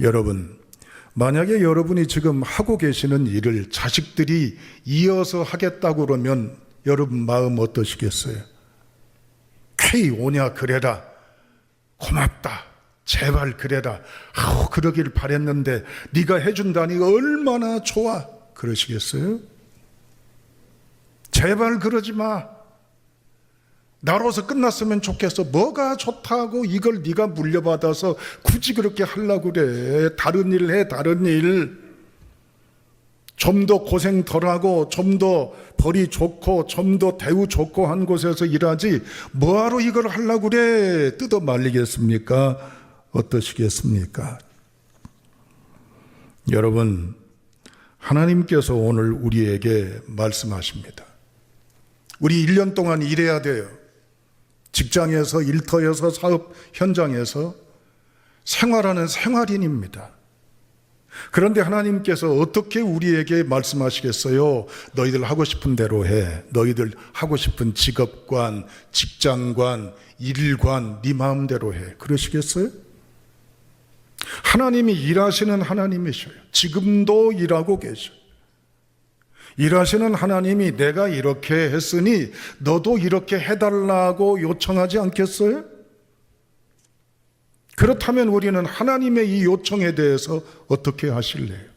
여러분, 만약에 여러분이 지금 하고 계시는 일을 자식들이 이어서 하겠다고 그러면 여러분 마음 어떠시겠어요? 쾌히 오냐 그래라, 고맙다, 제발 그래라, 그러길 바랬는데 네가 해준다니 얼마나 좋아, 그러시겠어요? 제발 그러지 마, 나로서 끝났으면 좋겠어. 뭐가 좋다고 이걸 네가 물려받아서 굳이 그렇게 하려고 그래. 다른 일 해, 다른 일. 좀 더 고생 덜하고 좀 더 벌이 좋고 좀 더 대우 좋고 한 곳에서 일하지 뭐하러 이걸 하려고 그래. 뜯어 말리겠습니까? 어떠시겠습니까? 여러분, 하나님께서 오늘 우리에게 말씀하십니다. 우리 1년 동안 일해야 돼요. 직장에서, 일터에서, 사업 현장에서 생활하는 생활인입니다. 그런데 하나님께서 어떻게 우리에게 말씀하시겠어요? 너희들 하고 싶은 대로 해. 너희들 하고 싶은 직업관, 직장관, 일관 네 마음대로 해. 그러시겠어요? 하나님이 일하시는 하나님이셔요. 지금도 일하고 계셔요. 일하시는 하나님이 내가 이렇게 했으니 너도 이렇게 해달라고 요청하지 않겠어요? 그렇다면 우리는 하나님의 이 요청에 대해서 어떻게 하실래요?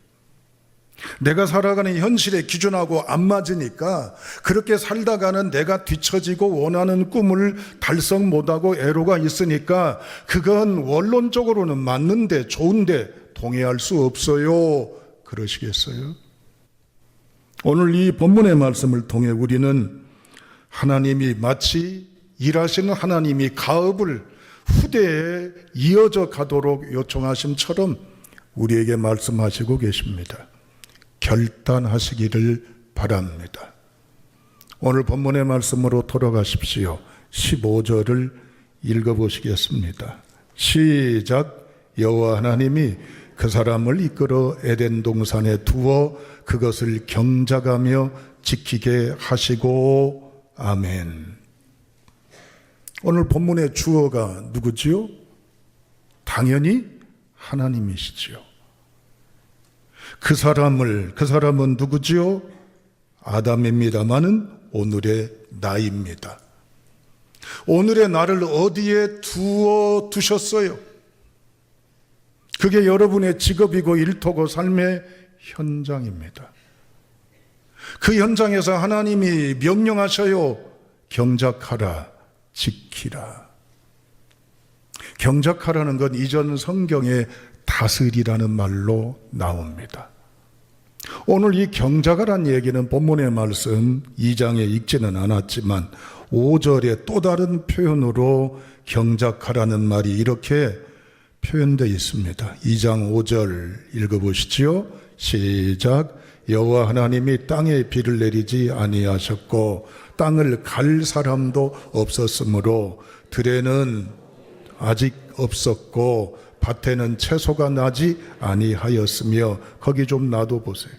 내가 살아가는 현실의 기준하고 안 맞으니까 그렇게 살다가는 내가 뒤처지고 원하는 꿈을 달성 못하고 애로가 있으니까 그건 원론적으로는 맞는데 좋은데 동의할 수 없어요. 그러시겠어요? 오늘 이 본문의 말씀을 통해 우리는 하나님이 마치 일하시는 하나님이 가업을 후대에 이어져 가도록 요청하심처럼 우리에게 말씀하시고 계십니다. 결단하시기를 바랍니다. 오늘 본문의 말씀으로 돌아가십시오. 15절을 읽어보시겠습니다. 시작. 여호와 하나님이 그 사람을 이끌어 에덴 동산에 두어 그것을 경작하며 지키게 하시고. 아멘. 오늘 본문의 주어가 누구지요? 당연히 하나님이시지요. 그 사람은 누구지요? 아담입니다마는 오늘의 나입니다. 오늘의 나를 어디에 두어 두셨어요? 그게 여러분의 직업이고 일터고 삶의 현장입니다. 그 현장에서 하나님이 명령하셔요. 경작하라, 지키라. 경작하라는 건 이전 성경에 다스리라는 말로 나옵니다. 오늘 이 경작하라는 얘기는 본문의 말씀 2장에 읽지는 않았지만 5절에 또 다른 표현으로 경작하라는 말이 이렇게 표현되어 있습니다. 2장 5절 읽어보시지요. 시작. 여호와 하나님이 땅에 비를 내리지 아니하셨고 땅을 갈 사람도 없었으므로 들에는 아직 없었고 밭에는 채소가 나지 아니하였으며. 거기 좀 놔둬보세요.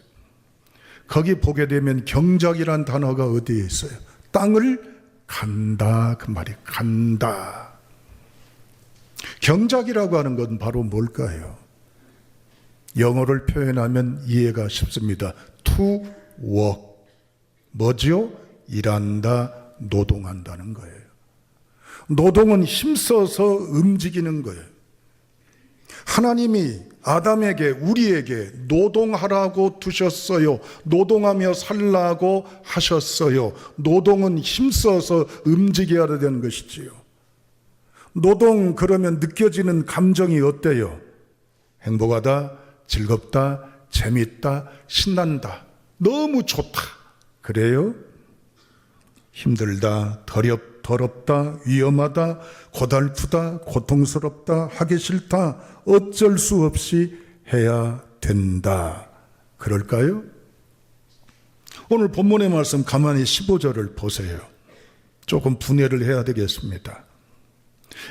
거기 보게 되면 경작이란 단어가 어디에 있어요? 땅을 간다, 그 말이 간다. 경작이라고 하는 건 바로 뭘까요? 영어를 표현하면 이해가 쉽습니다. To work. 뭐지요? 일한다, 노동한다는 거예요. 노동은 힘써서 움직이는 거예요. 하나님이 아담에게, 우리에게 노동하라고 두셨어요. 노동하며 살라고 하셨어요. 노동은 힘써서 움직여야 되는 것이지요. 노동 그러면 느껴지는 감정이 어때요? 행복하다, 즐겁다, 재밌다, 신난다, 너무 좋다. 그래요? 힘들다, 더럽다, 위험하다, 고달프다, 고통스럽다, 하기 싫다, 어쩔 수 없이 해야 된다. 그럴까요? 오늘 본문의 말씀 가만히 15절을 보세요. 조금 분해를 해야 되겠습니다.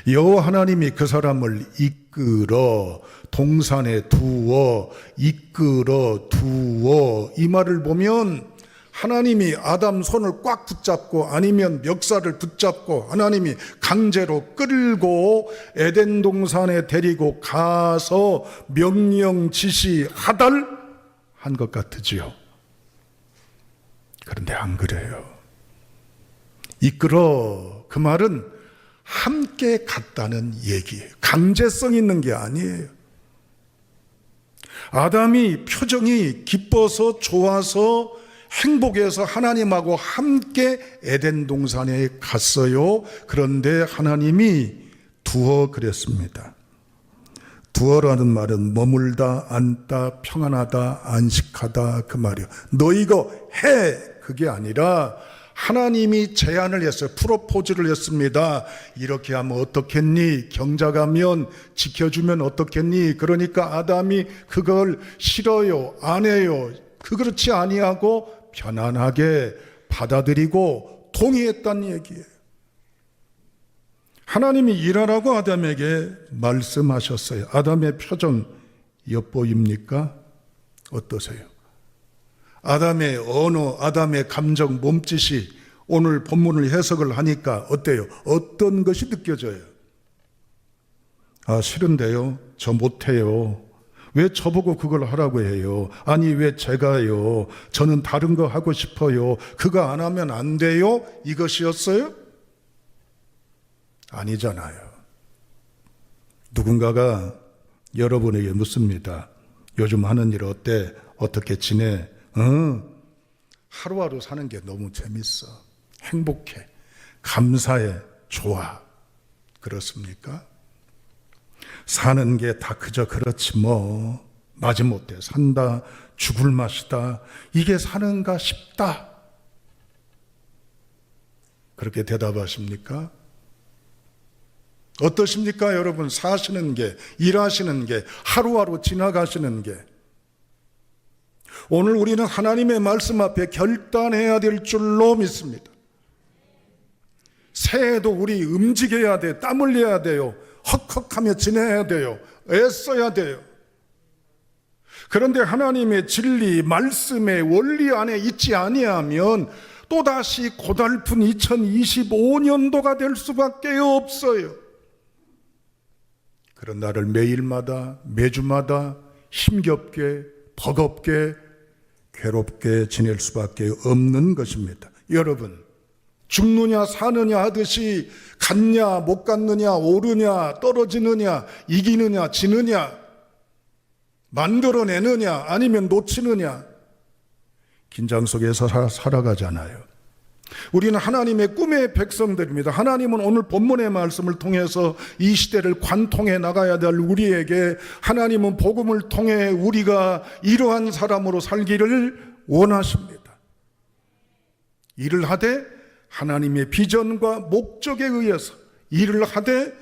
여호와 하나님이 그 사람을 이끌어 동산에 두어, 이끌어 두어, 이 말을 보면 하나님이 아담 손을 꽉 붙잡고 아니면 멱살을 붙잡고 하나님이 강제로 끌고 에덴 동산에 데리고 가서 명령 지시하달 한 것 같으지요. 그런데 안 그래요. 이끌어, 그 말은 함께 갔다는 얘기예요. 강제성 있는 게 아니에요. 아담이 표정이 기뻐서 좋아서 행복해서 하나님하고 함께 에덴 동산에 갔어요. 그런데 하나님이 두어 그랬습니다. 두어라는 말은 머물다, 앉다, 평안하다, 안식하다 그 말이요. 너 이거 해! 그게 아니라 하나님이 제안을 했어요. 프로포즈를 했습니다. 이렇게 하면 어떻겠니? 경작하면 지켜주면 어떻겠니? 그러니까 아담이 그걸 싫어요, 안 해요. 그렇지 아니하고 편안하게 받아들이고 동의했다는 얘기예요. 하나님이 일하라고 아담에게 말씀하셨어요. 아담의 표정 엿보입니까? 어떠세요? 아담의 언어, 아담의 감정, 몸짓이 오늘 본문을 해석을 하니까 어때요? 어떤 것이 느껴져요? 아, 싫은데요? 저 못해요. 왜 저보고 그걸 하라고 해요? 아니, 왜 제가요? 저는 다른 거 하고 싶어요. 그거 안 하면 안 돼요? 이것이었어요? 아니잖아요. 누군가가 여러분에게 묻습니다. 요즘 하는 일 어때? 어떻게 지내? 하루하루 사는 게 너무 재밌어. 행복해. 감사해. 좋아. 그렇습니까? 사는 게 다 그저 그렇지 뭐. 마지못해 산다. 죽을 맛이다. 이게 사는가 싶다. 그렇게 대답하십니까? 어떠십니까, 여러분? 사시는 게, 일하시는 게, 하루하루 지나가시는 게. 오늘 우리는 하나님의 말씀 앞에 결단해야 될 줄로 믿습니다. 새해도 우리 움직여야 돼. 땀 흘려야 돼요. 헉헉하며 지내야 돼요. 애써야 돼요. 그런데 하나님의 진리, 말씀의 원리 안에 있지 아니하면 또다시 고달픈 2025년도가 될 수밖에 없어요. 그런 날을 매일마다, 매주마다 힘겹게, 버겁게, 괴롭게 지낼 수밖에 없는 것입니다. 여러분, 죽느냐 사느냐 하듯이 갔냐 못 갔느냐, 오르냐 떨어지느냐, 이기느냐 지느냐, 만들어내느냐 아니면 놓치느냐, 긴장 속에서 살아가잖아요. 우리는 하나님의 꿈의 백성들입니다. 하나님은 오늘 본문의 말씀을 통해서 이 시대를 관통해 나가야 될 우리에게 하나님은 복음을 통해 우리가 이러한 사람으로 살기를 원하십니다. 일을 하되 하나님의 비전과 목적에 의해서 일을 하되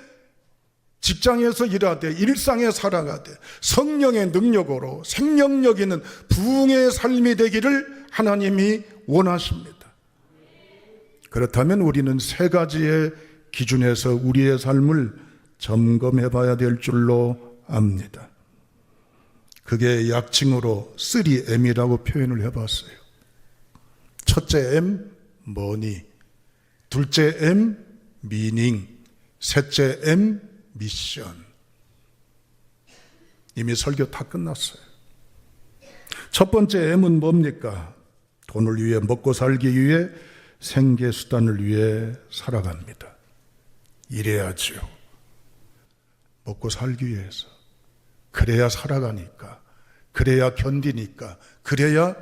직장에서 일하되 일상에 살아가되 성령의 능력으로 생명력 있는 부흥의 삶이 되기를 하나님이 원하십니다. 그렇다면 우리는 세 가지의 기준에서 우리의 삶을 점검해 봐야 될 줄로 압니다. 그게 약칭으로 3M이라고 표현을 해봤어요. 첫째 M, 머니. 둘째 M, 미닝. 셋째 M, 미션. 이미 설교 다 끝났어요. 첫 번째 M은 뭡니까? 돈을 위해, 먹고 살기 위해, 생계수단을 위해 살아갑니다. 이래야지요. 먹고 살기 위해서. 그래야 살아가니까. 그래야 견디니까. 그래야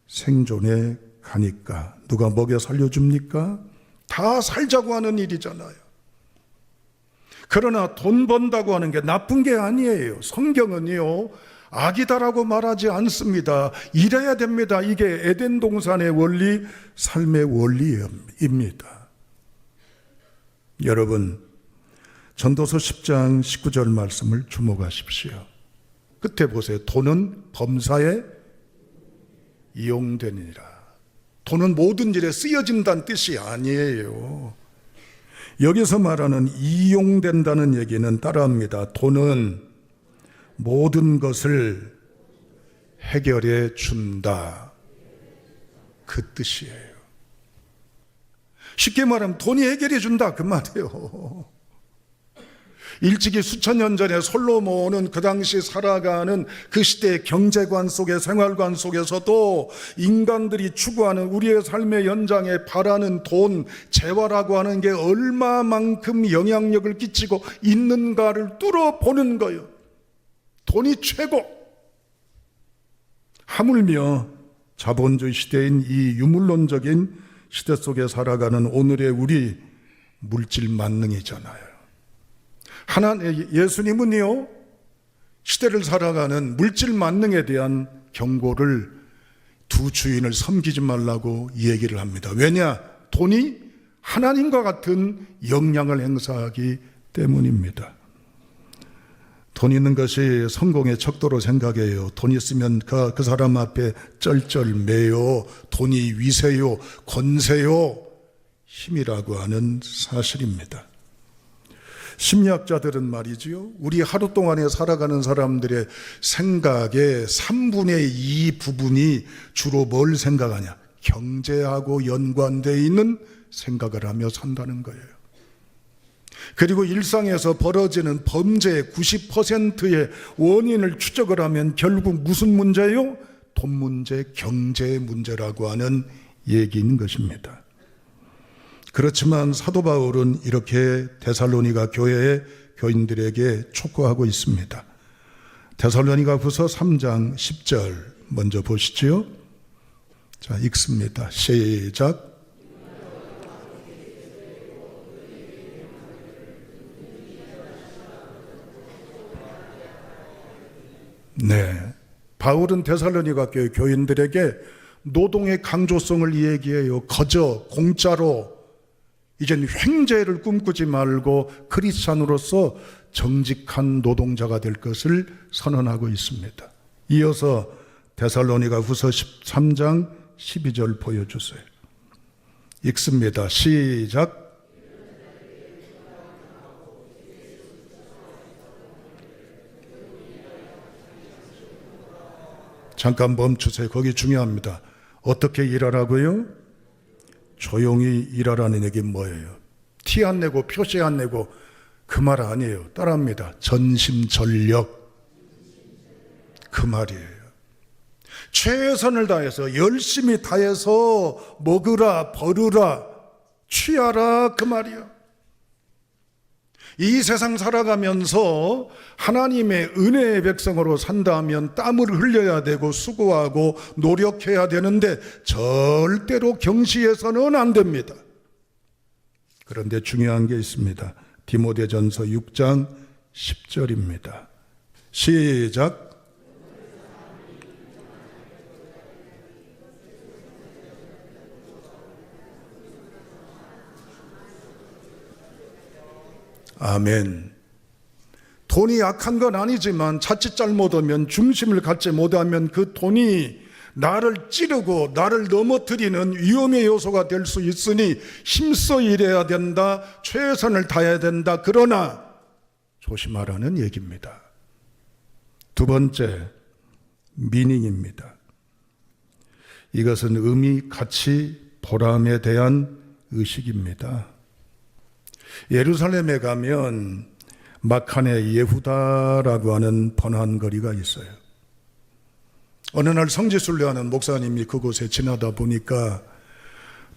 생존해 가니까. 누가 먹여 살려줍니까? 다 살자고 하는 일이잖아요. 그러나 돈 번다고 하는 게 나쁜 게 아니에요. 성경은요, 악이다라고 말하지 않습니다. 일해야 됩니다. 이게 에덴 동산의 원리, 삶의 원리입니다. 여러분, 전도서 10장 19절 말씀을 주목하십시오. 끝에 보세요. 돈은 범사에 이용되니라. 돈은 모든 일에 쓰여진다는 뜻이 아니에요. 여기서 말하는 이용된다는 얘기는 따라합니다. 돈은 모든 것을 해결해 준다. 그 뜻이에요. 쉽게 말하면 돈이 해결해 준다 그 말이에요. 일찍이 수천 년 전에 솔로몬은 그 당시 살아가는 그 시대의 경제관 속에 생활관 속에서도 인간들이 추구하는 우리의 삶의 연장에 바라는 돈, 재화라고 하는 게 얼마만큼 영향력을 끼치고 있는가를 뚫어보는 거예요. 돈이 최고. 하물며 자본주의 시대인 이 유물론적인 시대 속에 살아가는 오늘의 우리 물질 만능이잖아요. 예수님은요, 시대를 살아가는 물질 만능에 대한 경고를 두 주인을 섬기지 말라고 얘기를 합니다. 왜냐? 돈이 하나님과 같은 영향을 행사하기 때문입니다. 돈 있는 것이 성공의 척도로 생각해요. 돈 있으면 그 사람 앞에 쩔쩔매요. 돈이 위세요, 권세요, 힘이라고 하는 사실입니다. 심리학자들은 말이지요, 우리 하루 동안에 살아가는 사람들의 생각의 3분의 2 부분이 주로 뭘 생각하냐? 경제하고 연관되어 있는 생각을 하며 산다는 거예요. 그리고 일상에서 벌어지는 범죄의 90%의 원인을 추적을 하면 결국 무슨 문제요? 돈 문제, 경제 문제라고 하는 얘기인 것입니다. 그렇지만 사도 바울은 이렇게 데살로니가 교회의 교인들에게 촉구하고 있습니다. 데살로니가후서 3장 10절 먼저 보시죠. 자, 읽습니다. 시작. 네, 바울은 데살로니가 교회 교인들에게 노동의 강조성을 얘기해요. 거저 공짜로 이젠 횡재를 꿈꾸지 말고 크리스찬으로서 정직한 노동자가 될 것을 선언하고 있습니다. 이어서 데살로니가후서 13장 12절 보여주세요. 읽습니다. 시작. 잠깐 멈추세요. 거기 중요합니다. 어떻게 일하라고요? 조용히 일하라는 얘기 뭐예요? 티 안 내고 표시 안 내고 그 말 아니에요. 따라합니다. 전심전력, 그 말이에요. 최선을 다해서 열심히 다해서 먹으라, 벌으라, 취하라, 그 말이야. 이 세상 살아가면서 하나님의 은혜의 백성으로 산다면 땀을 흘려야 되고 수고하고 노력해야 되는데 절대로 경시해서는 안 됩니다. 그런데 중요한 게 있습니다. 디모데전서 6장 10절입니다. 시작. 아멘. 돈이 약한 건 아니지만 자칫 잘못하면, 중심을 갖지 못하면 그 돈이 나를 찌르고 나를 넘어뜨리는 위험의 요소가 될 수 있으니 힘써 일해야 된다, 최선을 다해야 된다. 그러나 조심하라는 얘기입니다. 두 번째, 미닝입니다. 이것은 의미, 가치, 보람에 대한 의식입니다. 예루살렘에 가면 마칸의 예후다라고 하는 번화한 거리가 있어요. 어느 날 성지순례하는 목사님이 그곳에 지나다 보니까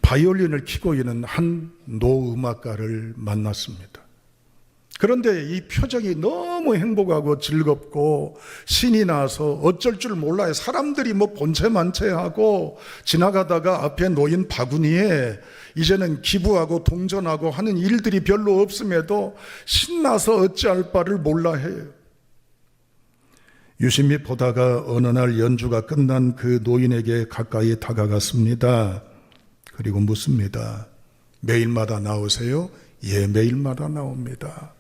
바이올린을 키고 있는 한 노음악가를 만났습니다. 그런데 이 표정이 너무 행복하고 즐겁고 신이 나서 어쩔 줄 몰라요. 사람들이 뭐 본체만체하고 지나가다가 앞에 놓인 바구니에 이제는 기부하고 동전하고 하는 일들이 별로 없음에도 신나서 어찌할 바를 몰라 해요. 유심히 보다가 어느 날 연주가 끝난 그 노인에게 가까이 다가갔습니다. 그리고 묻습니다. 매일마다 나오세요? 예, 매일마다 나옵니다.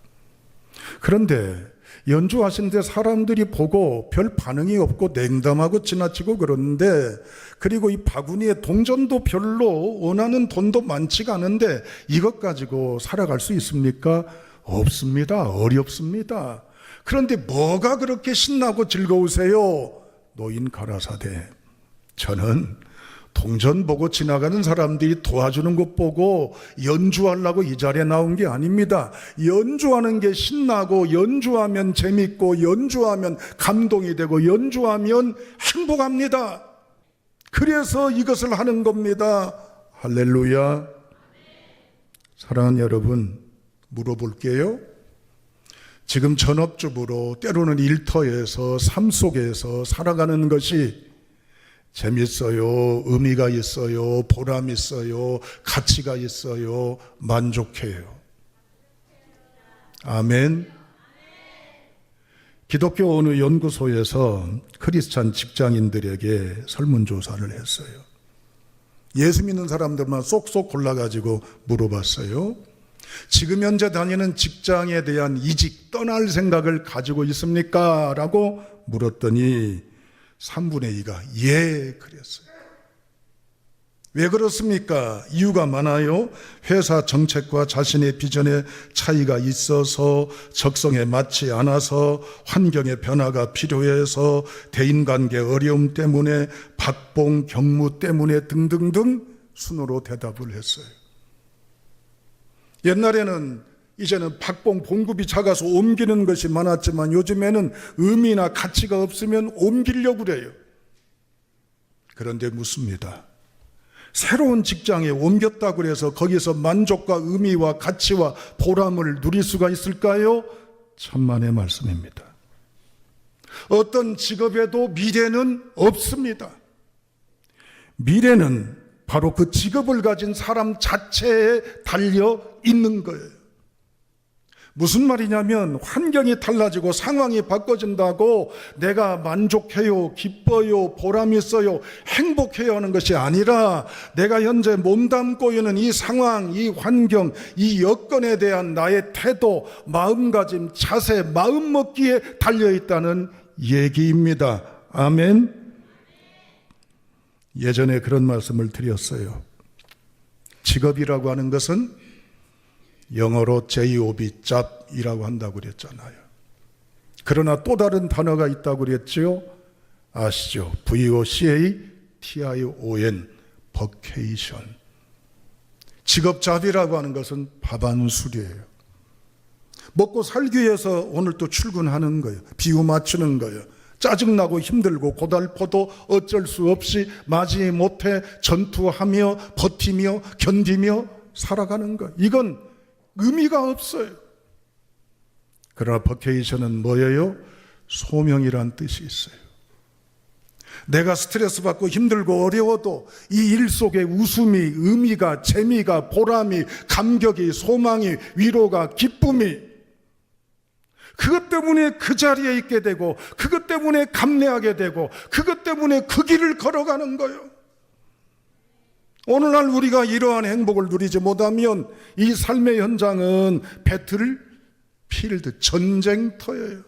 그런데 연주하시는데 사람들이 보고 별 반응이 없고 냉담하고 지나치고 그러는데, 그리고 이 바구니에 동전도 별로 원하는 돈도 많지가 않은데 이것 가지고 살아갈 수 있습니까? 없습니다. 어렵습니다. 그런데 뭐가 그렇게 신나고 즐거우세요? 노인 가라사대, 저는 동전 보고 지나가는 사람들이 도와주는 것 보고 연주하려고 이 자리에 나온 게 아닙니다. 연주하는 게 신나고, 연주하면 재밌고, 연주하면 감동이 되고, 연주하면 행복합니다. 그래서 이것을 하는 겁니다. 할렐루야. 사랑하는 여러분, 물어볼게요. 지금 전업주부로 때로는 일터에서 삶 속에서 살아가는 것이 재밌어요, 의미가 있어요, 보람 있어요, 가치가 있어요, 만족해요. 아멘. 기독교 어느 연구소에서 크리스찬 직장인들에게 설문조사를 했어요. 예수 믿는 사람들만 쏙쏙 골라가지고 물어봤어요. 지금 현재 다니는 직장에 대한 이직, 떠날 생각을 가지고 있습니까? 라고 물었더니 3분의 2가 예, 그랬어요. 왜 그렇습니까? 이유가 많아요. 회사 정책과 자신의 비전에 차이가 있어서, 적성에 맞지 않아서, 환경의 변화가 필요해서, 대인관계 어려움 때문에, 박봉, 경무 때문에 등등등 순으로 대답을 했어요. 옛날에는 이제는 박봉, 봉급이 작아서 옮기는 것이 많았지만 요즘에는 의미나 가치가 없으면 옮기려고 그래요. 그런데 묻습니다. 새로운 직장에 옮겼다고 해서 거기서 만족과 의미와 가치와 보람을 누릴 수가 있을까요? 천만의 말씀입니다. 어떤 직업에도 미래는 없습니다. 미래는 바로 그 직업을 가진 사람 자체에 달려 있는 거예요. 무슨 말이냐면 환경이 달라지고 상황이 바꿔진다고 내가 만족해요, 기뻐요, 보람 있어요, 행복해요 하는 것이 아니라 내가 현재 몸담고 있는 이 상황, 이 환경, 이 여건에 대한 나의 태도, 마음가짐, 자세, 마음먹기에 달려있다는 얘기입니다. 아멘. 예전에 그런 말씀을 드렸어요. 직업이라고 하는 것은 영어로 job, job이라고 한다고 그랬잖아요. 그러나 또 다른 단어가 있다고 그랬죠. 아시죠? vocation, vocation. 직업잡이라고 하는 것은 밥 한 술이에요. 먹고 살기 위해서 오늘 또 출근하는 거예요. 비유 맞추는 거예요. 짜증나고 힘들고 고달퍼도 어쩔 수 없이 맞이 못해 전투하며 버티며 견디며 살아가는 거. 이건 의미가 없어요. 그러나 버케이션은 뭐예요? 소명이란 뜻이 있어요. 내가 스트레스 받고 힘들고 어려워도 이 일 속에 웃음이, 의미가, 재미가, 보람이, 감격이, 소망이, 위로가, 기쁨이, 그것 때문에 그 자리에 있게 되고, 그것 때문에 감내하게 되고, 그것 때문에 그 길을 걸어가는 거예요. 오늘날 우리가 이러한 행복을 누리지 못하면 이 삶의 현장은 배틀필드, 전쟁터예요.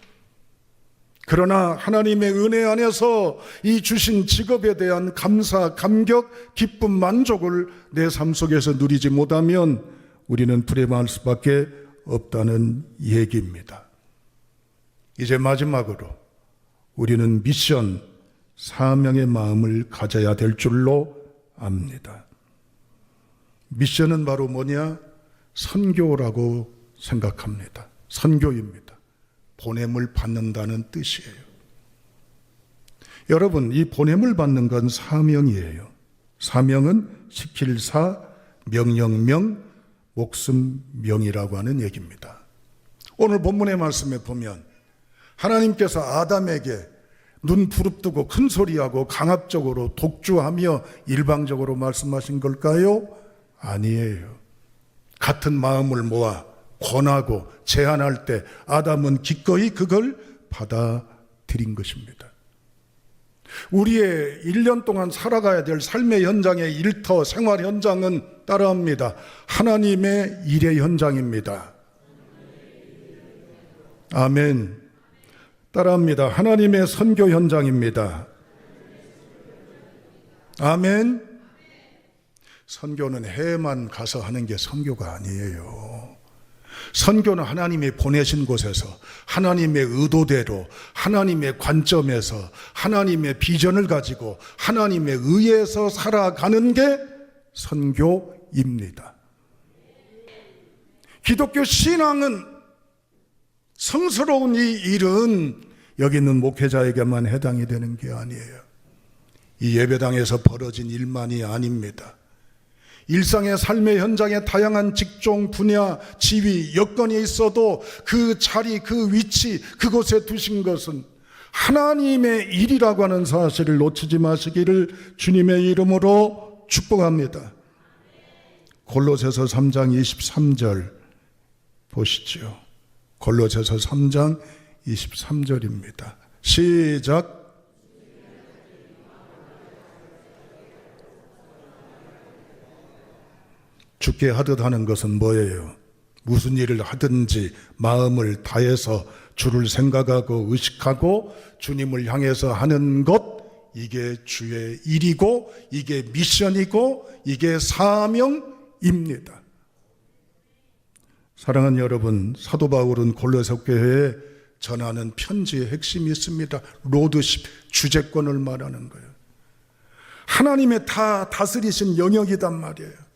그러나 하나님의 은혜 안에서 이 주신 직업에 대한 감사, 감격, 기쁨, 만족을 내 삶 속에서 누리지 못하면 우리는 불행할 수밖에 없다는 얘기입니다. 이제 마지막으로 우리는 미션, 사명의 마음을 가져야 될 줄로 압니다. 미션은 바로 뭐냐? 선교라고 생각합니다. 선교입니다. 보냄을 받는다는 뜻이에요. 여러분, 이 보냄을 받는 건 사명이에요. 사명은 시킬 사, 명령명, 목숨명이라고 하는 얘기입니다. 오늘 본문의 말씀에 보면 하나님께서 아담에게 눈 부릅뜨고 큰 소리하고 강압적으로 독주하며 일방적으로 말씀하신 걸까요? 아니에요. 같은 마음을 모아 권하고 제안할 때 아담은 기꺼이 그걸 받아들인 것입니다. 우리의 1년 동안 살아가야 될 삶의 현장의 일터, 생활 현장은 따라합니다. 하나님의 일의 현장입니다. 아멘. 따라합니다. 하나님의 선교 현장입니다. 아멘. 선교는 해외만 가서 하는 게 선교가 아니에요. 선교는 하나님이 보내신 곳에서 하나님의 의도대로 하나님의 관점에서 하나님의 비전을 가지고 하나님의 의에서 살아가는 게 선교입니다. 기독교 신앙은 성스러운 이 일은 여기 있는 목회자에게만 해당이 되는 게 아니에요. 이 예배당에서 벌어진 일만이 아닙니다. 일상의 삶의 현장에 다양한 직종, 분야, 지위, 여건이 있어도 그 자리, 그 위치, 그곳에 두신 것은 하나님의 일이라고 하는 사실을 놓치지 마시기를 주님의 이름으로 축복합니다. 골로새서 3장 23절 보시죠. 골로새서 3장 23절입니다. 시작. 주께 하듯 하는 것은 뭐예요? 무슨 일을 하든지 마음을 다해서 주를 생각하고 의식하고 주님을 향해서 하는 것, 이게 주의 일이고 이게 미션이고 이게 사명입니다. 사랑하는 여러분, 사도 바울은 골로새 교회에 전하는 편지의 핵심이 있습니다. 로드십, 주재권을 말하는 거예요. 하나님의 다 다스리신 영역이단 말이에요.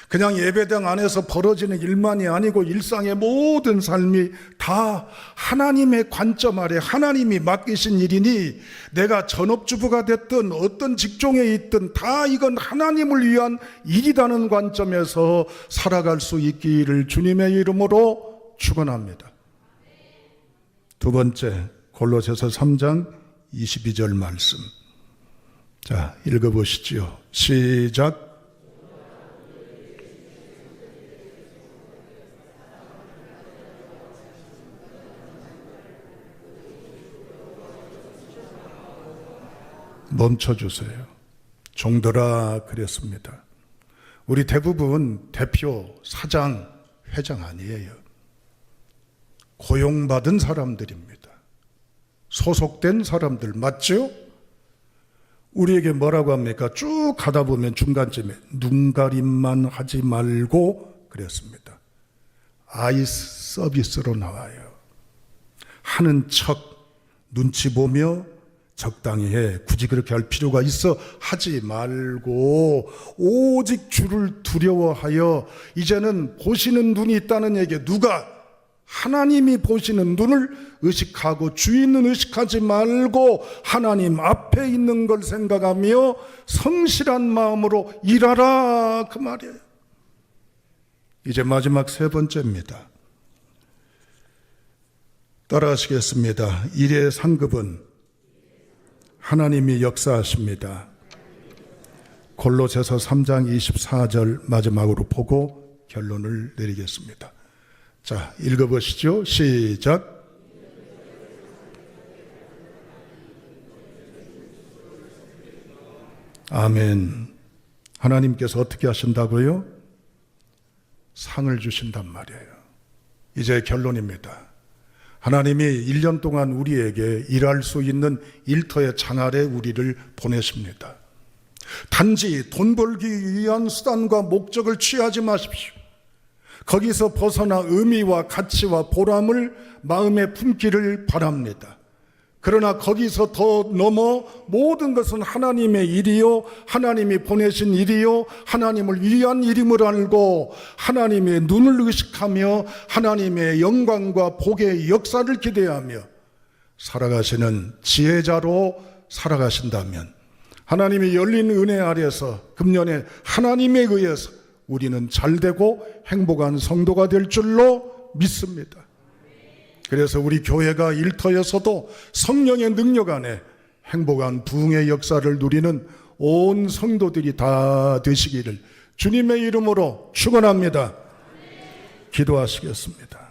그냥 예배당 안에서 벌어지는 일만이 아니고 일상의 모든 삶이 다 하나님의 관점 아래 하나님이 맡기신 일이니 내가 전업주부가 됐든 어떤 직종에 있든 다 이건 하나님을 위한 일이라는 관점에서 살아갈 수 있기를 주님의 이름으로 축원합니다. 두 번째, 골로새서 3장 22절 말씀. 자, 읽어보시죠. 시작. 멈춰주세요. 종들아 그랬습니다. 우리 대부분 대표, 사장, 회장 아니에요. 고용받은 사람들입니다. 소속된 사람들 맞죠? 우리에게 뭐라고 합니까? 쭉 가다 보면 중간쯤에 눈가림만 하지 말고 그랬습니다. 아이 서비스로 나와요. 하는 척 눈치 보며 적당히 해. 굳이 그렇게 할 필요가 있어 하지 말고 오직 주를 두려워하여 이제는 보시는 눈이 있다는 얘기. 누가? 하나님이 보시는 눈을 의식하고 주인은 의식하지 말고 하나님 앞에 있는 걸 생각하며 성실한 마음으로 일하라 그 말이에요. 이제 마지막 세 번째입니다. 따라하시겠습니다. 일의 상급은 하나님이 역사하십니다. 골로새서 3장 24절 마지막으로 보고 결론을 내리겠습니다. 자, 읽어보시죠. 시작. 아멘. 하나님께서 어떻게 하신다고요? 상을 주신단 말이에요. 이제 결론입니다. 하나님이 1년 동안 우리에게 일할 수 있는 일터의 장알에 우리를 보내십니다. 단지 돈 벌기 위한 수단과 목적을 취하지 마십시오. 거기서 벗어나 의미와 가치와 보람을 마음에 품기를 바랍니다. 그러나 거기서 더 넘어 모든 것은 하나님의 일이요, 하나님이 보내신 일이요, 하나님을 위한 일임을 알고 하나님의 눈을 의식하며 하나님의 영광과 복의 역사를 기대하며 살아가시는 지혜자로 살아가신다면 하나님이 열린 은혜 아래서 금년에 하나님에 의해서 우리는 잘되고 행복한 성도가 될 줄로 믿습니다. 그래서 우리 교회가 일터에서도 성령의 능력 안에 행복한 부흥의 역사를 누리는 온 성도들이 다 되시기를 주님의 이름으로 축원합니다. 기도하시겠습니다.